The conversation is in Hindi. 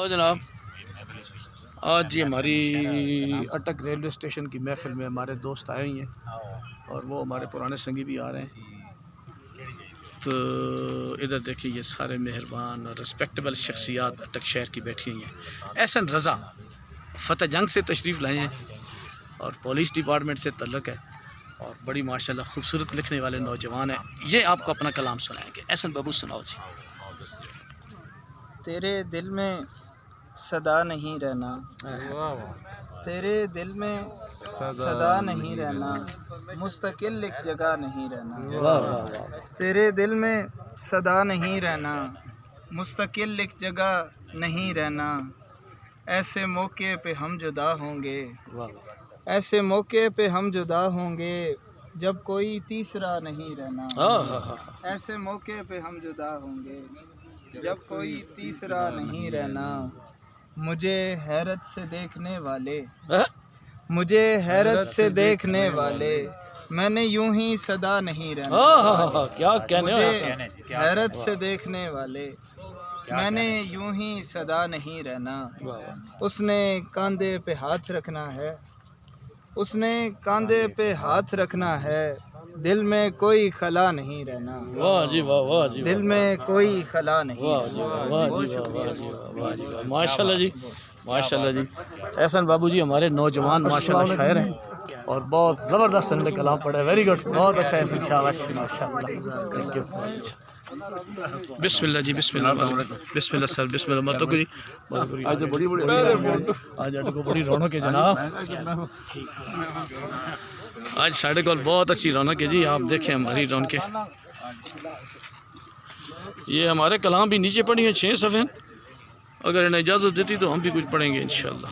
आओ जनाब। आज जी हमारी अटक रेलवे स्टेशन की महफिल में हमारे दोस्त आए हुए हैं और वो हमारे पुराने संगी भी आ रहे हैं। तो इधर देखिए ये सारे मेहरबान और रिस्पेक्टेबल शख्सियात अटक शहर की बैठी हुई हैं। एहसन रज़ा फ़तेह जंग से तशरीफ़ लाए हैं और पुलिस डिपार्टमेंट से तल्लुक़ है और बड़ी माशाल्लाह खूबसूरत लिखने वाले नौजवान हैं। ये आपको अपना कलाम सुनाएंगे। एहसन बाबू सुनाओ जी। तेरे दिल में सदा नहीं रहना, तेरे दिल में सदा नहीं रहना, मुस्तकिल एक जगह नहीं रहना। तेरे दिल में सदा नहीं रहना, मुस्तकिल एक जगह नहीं रहना। ऐसे मौके पे हम जुदा होंगे, ऐसे मौके पे हम जुदा होंगे, जब कोई तीसरा नहीं रहना। ऐसे मौके पे हम जुदा होंगे, जब कोई तीसरा नहीं रहना। मुझे हैरत से देखने वाले, मुझे हैरत से देखने वाले, मैंने यूं ही सदा नहीं रहना। क्या कहने मुझे हैरत से देखने वाले, मैंने यूं ही सदा नहीं रहना। उसने कांधे पे हाथ रखना है, उसने कांधे पे हाथ रखना है, दिल में कोई खला नहीं रहना। वाह जी वाह, वाह जी, दिल में कोई खला नहीं। वाह जी वाह, वाह जी वाह, वाह जी वाह, वाह जी वाह, माशाल्लाह जी, माशाल्लाह जी। एहसन बाबू जी हमारे नौजवान माशाल्लाह शायर हैं और बहुत ज़बरदस्त इन्होंने कलाम पढ़ा है। वेरी गुड, बहुत अच्छा है, शाबाश माशाल्लाह, थैंक यू, बहुत अच्छा। बिस्मिल्लाह जी, बिस्मिल्लाह, बिस्मिल्लाह सर, बिस्मिल्लाह। मत जी आज बड़ी आज को बड़ी रौनक है जनाब। आज साढ़े को बहुत अच्छी रौनक है जी। आप देखें हमारी रौनकें। ये हमारे कलाम भी नीचे पड़ी हैं 6 सफ़े। अगर इन्हें इजाज़त देती तो हम भी कुछ पढ़ेंगे इंशाअल्लाह।